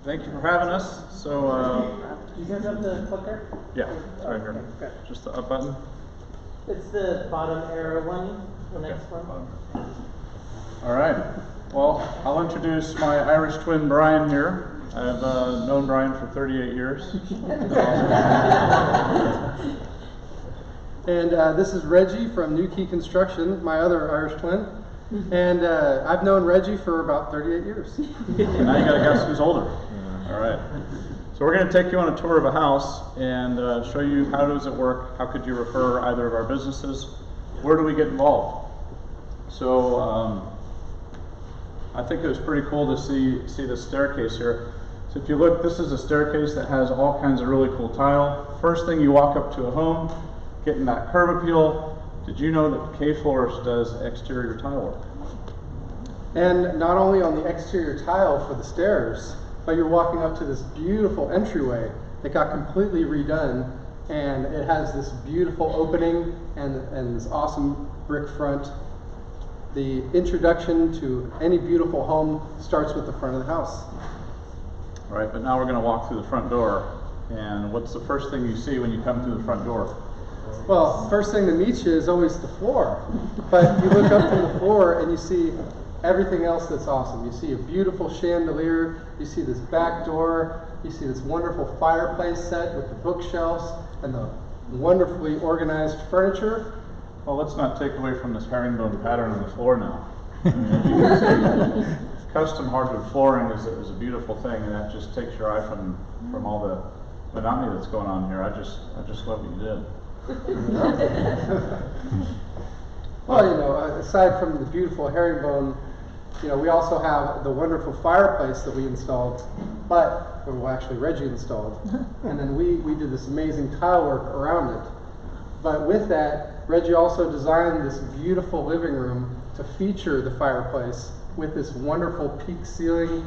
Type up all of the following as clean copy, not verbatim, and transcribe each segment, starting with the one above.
Thank you for having us. So, you guys have the clicker? yeah, it's right here. Okay. Just the up button. It's the bottom arrow one, the next one. All right. Well, I'll introduce my Irish twin, Brian, here. I've known Brian for 38 years. And this is Reggie from New Key Construction, my other Irish twin. And I've known Reggie for about 38 years. Now you gotta guess who's older. All right. So we're gonna take you on a tour of a house and show you how does it work, how could you refer either of our businesses, where do we get involved. So I think it was pretty cool to see the staircase here. So if you look, this is a staircase that has all kinds of really cool tile. First thing you walk up to a home, getting that curb appeal. Did you know that K-Floors does exterior tile work? And not only on the exterior tile for the stairs, but you're walking up to this beautiful entryway that got completely redone, and it has this beautiful opening and this awesome brick front. The introduction to any beautiful home starts with the front of the house. All right, but now we're going to walk through the front door. And what's the first thing you see when you come through the front door? Well, first thing that meets you is always the floor. But you look up from the floor and you see everything else that's awesome. You see a beautiful chandelier, you see this back door, you see this wonderful fireplace set with the bookshelves and the wonderfully organized furniture. Well, let's not take away from this herringbone pattern on the floor now. I mean, as you can see, custom hardwood flooring is a beautiful thing, and that just takes your eye from all the monotony that's going on here. I just love what you did. Well, you know, aside from the beautiful herringbone, you know, we also have the wonderful fireplace that we installed, well, actually Reggie installed, and then we did this amazing tile work around it. But with that, Reggie also designed this beautiful living room to feature the fireplace with this wonderful peak ceiling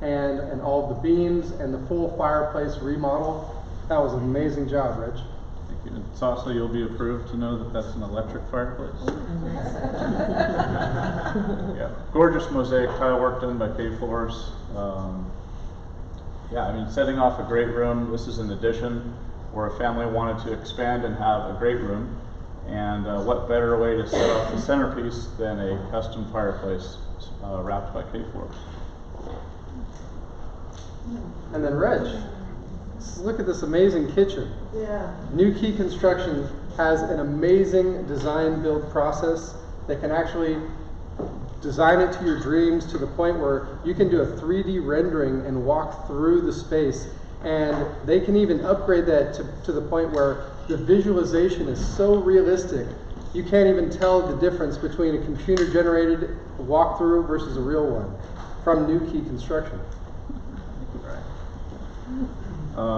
and all the beams and the full fireplace remodel. That was an amazing job, Reg. Thank you. It's also, you'll be approved to know that that's an electric fireplace. Yeah, gorgeous mosaic tile work done by K-Floors. Yeah, I mean, setting off a great room. This is an addition where a family wanted to expand and have a great room. And what better way to set off the centerpiece than a custom fireplace wrapped by K-Floors. And then Reg, look at this amazing kitchen. Yeah. New Key Construction has an amazing design build process that can actually design it to your dreams to the point where you can do a 3D rendering and walk through the space. And they can even upgrade that to the point where the visualization is so realistic, you can't even tell the difference between a computer-generated walkthrough versus a real one from New Key Construction.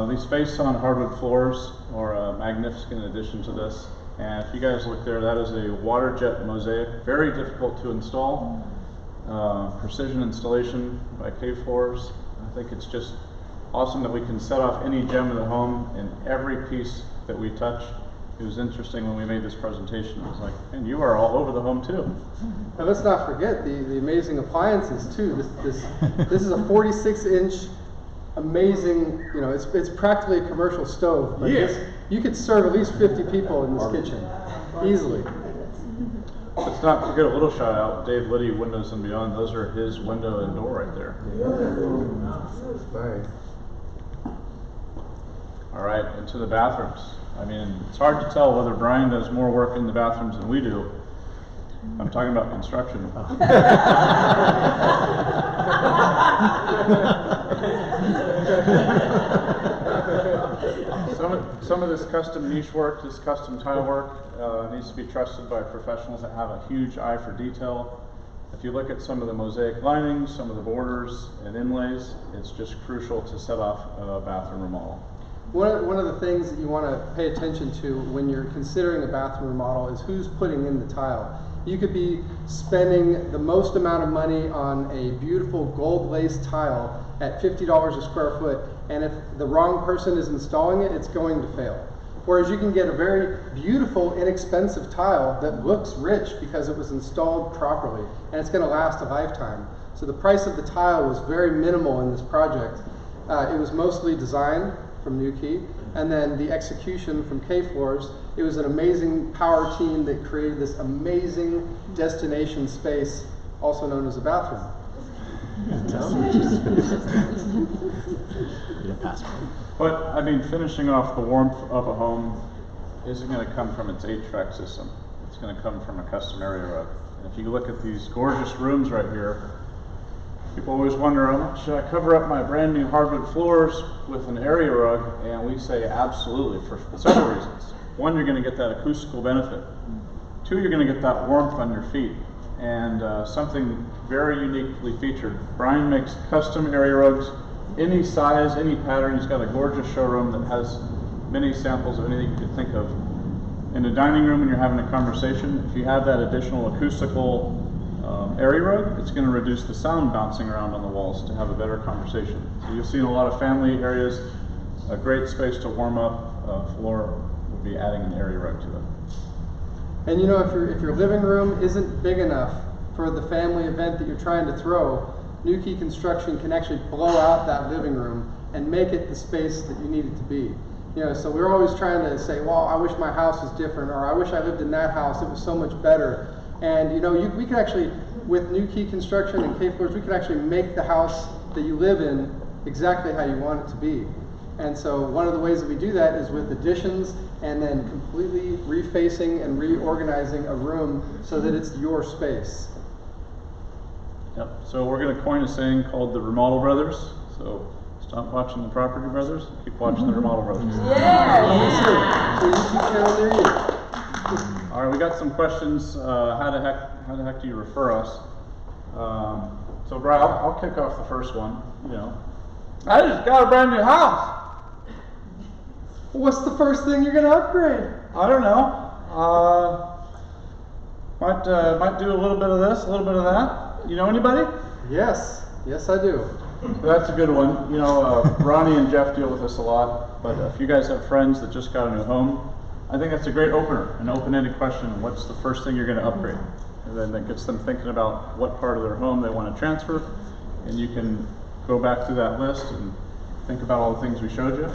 These face-on hardwood floors are a magnificent addition to this. And if you guys look there, that is a water jet mosaic, very difficult to install. Precision installation by K-Floors. I think it's just awesome that we can set off any gem in the home and every piece that we touch. It was interesting when we made this presentation. It was like, and you are all over the home too. And let's not forget the amazing appliances too. This is a 46-inch amazing, you know, it's practically a commercial stove. But yeah. You could serve at least 50 people in this kitchen, easily. Let's not forget a little shout out, Dave Liddy, Windows and Beyond. Those are his window and door right there. Nice. All right, into the bathrooms. I mean, it's hard to tell whether Brian does more work in the bathrooms than we do. I'm talking about construction. Some of this custom niche work, this custom tile work, needs to be trusted by professionals that have a huge eye for detail. If you look at some of the mosaic linings, some of the borders and inlays, it's just crucial to set off a bathroom remodel. One of the things that you want to pay attention to when you're considering a bathroom remodel is who's putting in the tile. You could be spending the most amount of money on a beautiful gold lace tile at $50 a square foot, and if the wrong person is installing it, it's going to fail. Whereas you can get a very beautiful, inexpensive tile that looks rich because it was installed properly, and it's going to last a lifetime. So the price of the tile was very minimal in this project. It was mostly design from Newkey, and then the execution from K-Floors. It was an amazing power team that created this amazing destination space, also known as a bathroom. But I mean, finishing off the warmth of a home isn't going to come from its HVAC system. It's going to come from a custom area rug. And if you look at these gorgeous rooms right here, people always wonder, should I cover up my brand new hardwood floors with an area rug? And we say absolutely, for several reasons. One, you're going to get that acoustical benefit. Two, you're going to get that warmth on your feet. And something very uniquely featured. Brian makes custom area rugs, any size, any pattern. He's got a gorgeous showroom that has many samples of anything you could think of. In the dining room when you're having a conversation, if you have that additional acoustical area rug, it's going to reduce the sound bouncing around on the walls to have a better conversation. So you'll see in a lot of family areas, a great space to warm up a floor would be adding an area rug to it. And you know, if your living room isn't big enough for the family event that you're trying to throw, Newkey Construction can actually blow out that living room and make it the space that you need it to be. You know, so we're always trying to say, well, I wish my house was different, or I wish I lived in that house, it was so much better. And you know, we can actually, with Newkey Construction and K-Floors, we can actually make the house that you live in exactly how you want it to be. And so one of the ways that we do that is with additions and then completely refacing and reorganizing a room so that it's your space. Yep, so we're going to coin a saying called the Remodel Brothers. So stop watching the Property Brothers, keep watching the Remodel Brothers. All right, we got some questions. How the heck do you refer us? So Brian, I'll kick off the first one. You know, I just got a brand new house. What's the first thing you're going to upgrade? I don't know. Might do a little bit of this, a little bit of that. You know anybody? Yes, I do. That's a good one. You know, Ronnie and Jeff deal with this a lot, but if you guys have friends that just got a new home, I think that's a great opener, an open-ended question. What's the first thing you're going to upgrade? And then that gets them thinking about what part of their home they want to transfer, and you can go back through that list and think about all the things we showed you.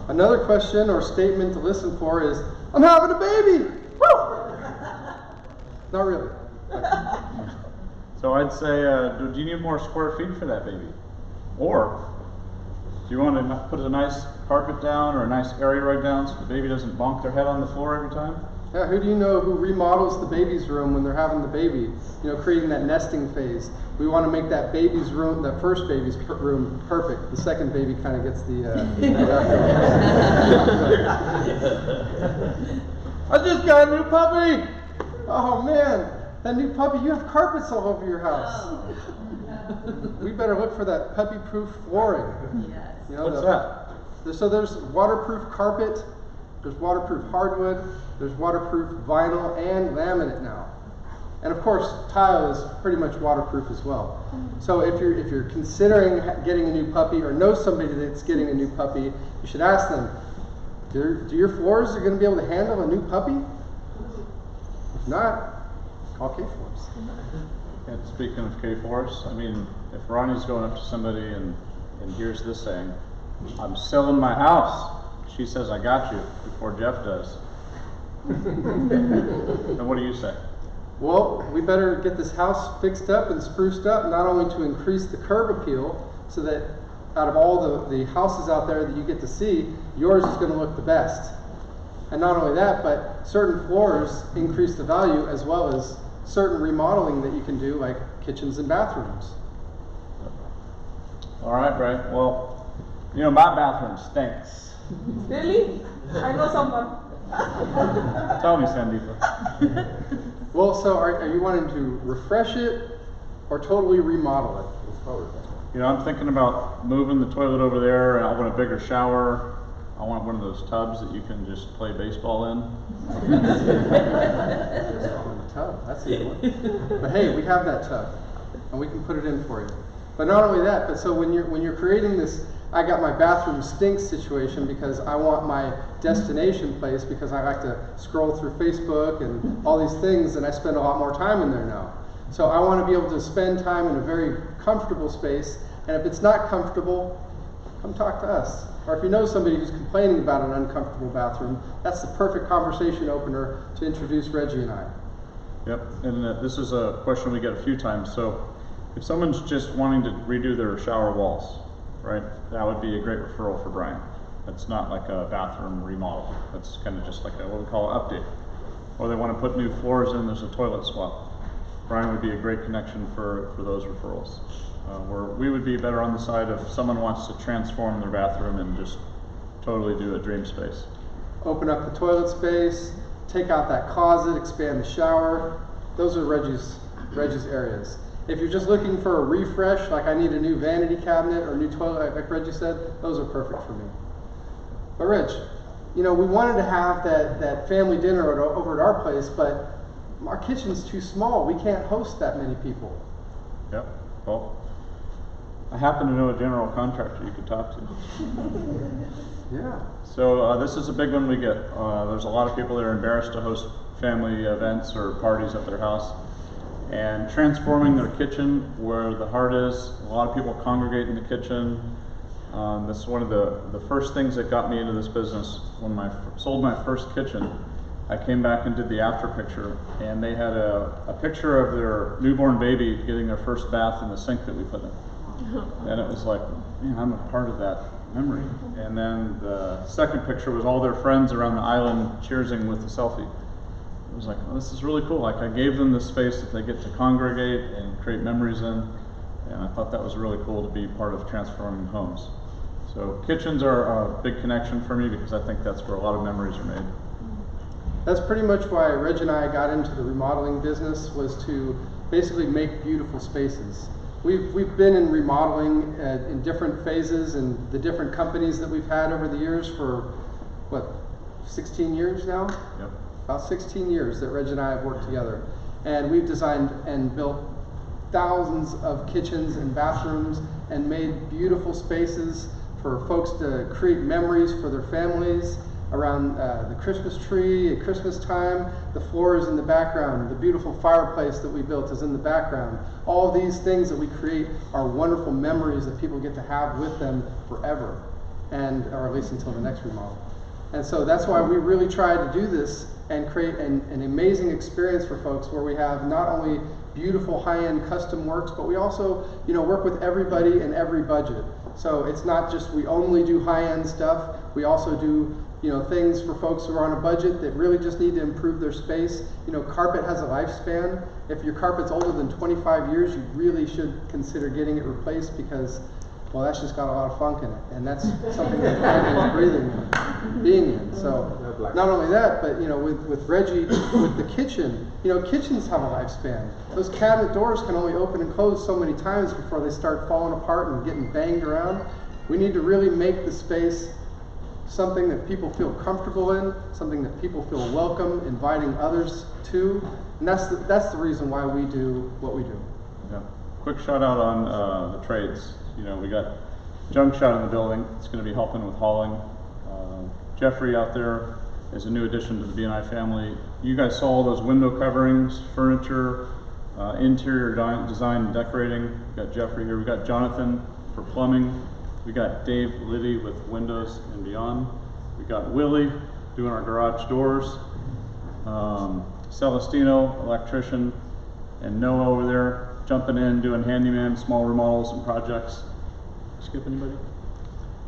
Another question or statement to listen for is, I'm having a baby! Woo! Not really. So I'd say, do you need more square feet for that baby? Or do you want to put a nice carpet down or a nice area rug down so the baby doesn't bonk their head on the floor every time? Yeah, who do you know who remodels the baby's room when they're having the baby? You know, creating that nesting phase. We want to make that baby's room, that first baby's room, perfect. The second baby kind of gets the. I just got a new puppy. Oh man, that new puppy! You have carpets all over your house. We better look for that puppy-proof flooring. Yes. You know, What's that? So there's waterproof carpet. There's waterproof hardwood, there's waterproof vinyl and laminate now. And of course, tile is pretty much waterproof as well. So if you're considering getting a new puppy or know somebody that's getting a new puppy, you should ask them, do your floors are going to be able to handle a new puppy? If not, call K-Floors. And speaking of K-Floors, I mean, if Ronnie's going up to somebody and hears this saying, I'm selling my house. She says, I got you, before Jeff does. Then what do you say? Well, we better get this house fixed up and spruced up, not only to increase the curb appeal, so that out of all the houses out there that you get to see, yours is going to look the best. And not only that, but certain floors increase the value, as well as certain remodeling that you can do, like kitchens and bathrooms. All right, Brian. Well, you know, my bathroom stinks. Really? I know someone. Tell me, Sandeepa. Well, so are you wanting to refresh it or totally remodel it? You know, I'm thinking about moving the toilet over there, and I want a bigger shower. I want one of those tubs that you can just play baseball in. Tub, that's a good one. But hey, we have that tub, and we can put it in for you. But not only that, but so when you're creating this, I got my bathroom stinks situation because I want my destination place because I like to scroll through Facebook and all these things, and I spend a lot more time in there now. So I want to be able to spend time in a very comfortable space, and if it's not comfortable, come talk to us. Or if you know somebody who's complaining about an uncomfortable bathroom, that's the perfect conversation opener to introduce Reggie and I. Yep, and this is a question we get a few times. So if someone's just wanting to redo their shower walls, right, that would be a great referral for Brian. That's not like a bathroom remodel. That's kind of just like what we call an update. Or they want to put new floors in, there's a toilet swap. Brian would be a great connection for those referrals. Where we would be better on the side if someone wants to transform their bathroom and just totally do a dream space. Open up the toilet space, take out that closet, expand the shower. Those are Reggie's areas. If you're just looking for a refresh, like I need a new vanity cabinet or new toilet, like Reggie said, those are perfect for me. But Reg, you know, we wanted to have that family dinner over at our place, but our kitchen's too small. We can't host that many people. Yep. Well, I happen to know a general contractor you could talk to. Yeah. So this is a big one we get. There's a lot of people that are embarrassed to host family events or parties at their house. And transforming their kitchen where the heart is. A lot of people congregate in the kitchen. This is one of the first things that got me into this business. When I sold my first kitchen, I came back and did the after picture, and they had a picture of their newborn baby getting their first bath in the sink that we put in. And it was like, man, I'm a part of that memory. And then the second picture was all their friends around the island cheersing with the selfie. It was like, oh, this is really cool. Like I gave them the space that they get to congregate and create memories in. And I thought that was really cool to be part of transforming homes. So kitchens are a big connection for me because I think that's where a lot of memories are made. That's pretty much why Reg and I got into the remodeling business, was to basically make beautiful spaces. We've been in remodeling in different phases and the different companies that we've had over the years for, what, 16 years now? Yep. About 16 years that Reg and I have worked together. And we've designed and built thousands of kitchens and bathrooms and made beautiful spaces for folks to create memories for their families around the Christmas tree at Christmas time. The floor is in the background. The beautiful fireplace that we built is in the background. All these things that we create are wonderful memories that people get to have with them forever, and or at least until the next remodel. And so that's why we really try to do this and create an amazing experience for folks, where we have not only beautiful high-end custom works, but we also, you know, work with everybody in every budget. So it's not just we only do high-end stuff. We also do, you know, things for folks who are on a budget that really just need to improve their space. You know, carpet has a lifespan. If your carpet's older than 25 years, you really should consider getting it replaced, because, well, that's just got a lot of funk in it, and that's something that family is breathing in, being in. So not only that, but, you know, with Reggie, with the kitchen, you know, kitchens have a lifespan. Those cabinet doors can only open and close so many times before they start falling apart and getting banged around. We need to really make the space something that people feel comfortable in, something that people feel welcome inviting others to, and that's the reason why we do what we do. Yeah. Quick shout out on the trades. You know, we got Junk Shot in the building. It's going to be helping with hauling. Jeffrey out there is a new addition to the BNI family. You guys saw all those window coverings, furniture, interior design and decorating. We got Jeffrey here. We got Jonathan for plumbing. We got Dave Liddy with windows and beyond. We got Willie doing our garage doors. Celestino, electrician, and Noah over there jumping in, doing handyman, small remodels and projects. Skip anybody?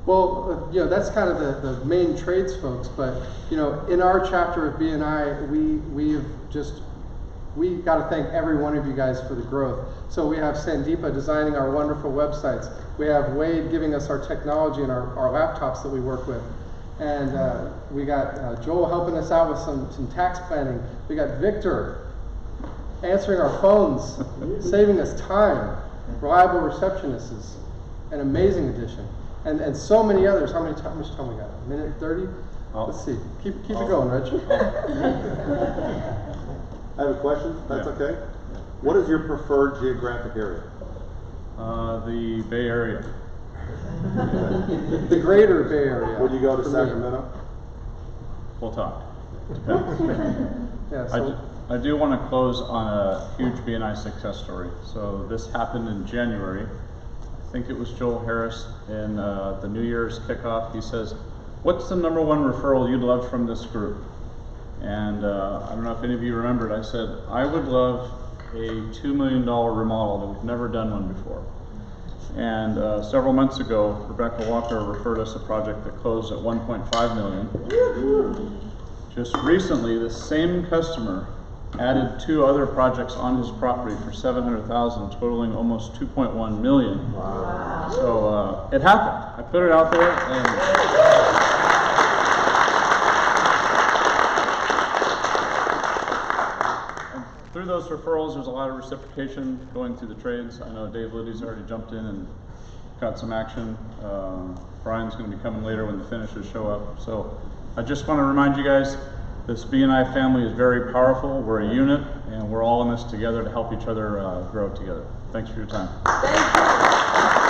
Well, you know, that's kind of the main trades folks, but, you know, in our chapter of BNI, we got to thank every one of you guys for the growth. So we have Sandeepa designing our wonderful websites. We have Wade giving us our technology and our laptops that we work with. And we got Joel helping us out with some tax planning. We got Victor answering our phones, saving us time. Reliable receptionist is an amazing addition. And so many others. How much time we got? A minute 30? Let's see. Keep it going, Reg. I have a question, if that's okay. What is your preferred geographic area? The Bay Area. The greater Bay Area. Would you go to Sacramento? We'll talk. Depends. Yeah, so I do want to close on a huge BNI success story. So this happened in January. I think it was Joel Harris in the New Year's kickoff. He says, "What's the #1 referral you'd love from this group?" And I don't know if any of you remembered, I said, I would love a $2 million remodel that we've never done one before. And several months ago, Rebecca Walker referred us a project that closed at $1.5 million. Just recently, the same customer added 2 other projects on his property for $700,000, totaling almost $2.1 million. Wow. So it happened. I put it out there, and through those referrals, there's a lot of reciprocation going through the trades. I know Dave Liddy's already jumped in and got some action. Brian's going to be coming later when the finishers show up. So I just want to remind you guys, this BNI family is very powerful. We're a unit, and we're all in this together to help each other grow together. Thanks for your time. Thank you.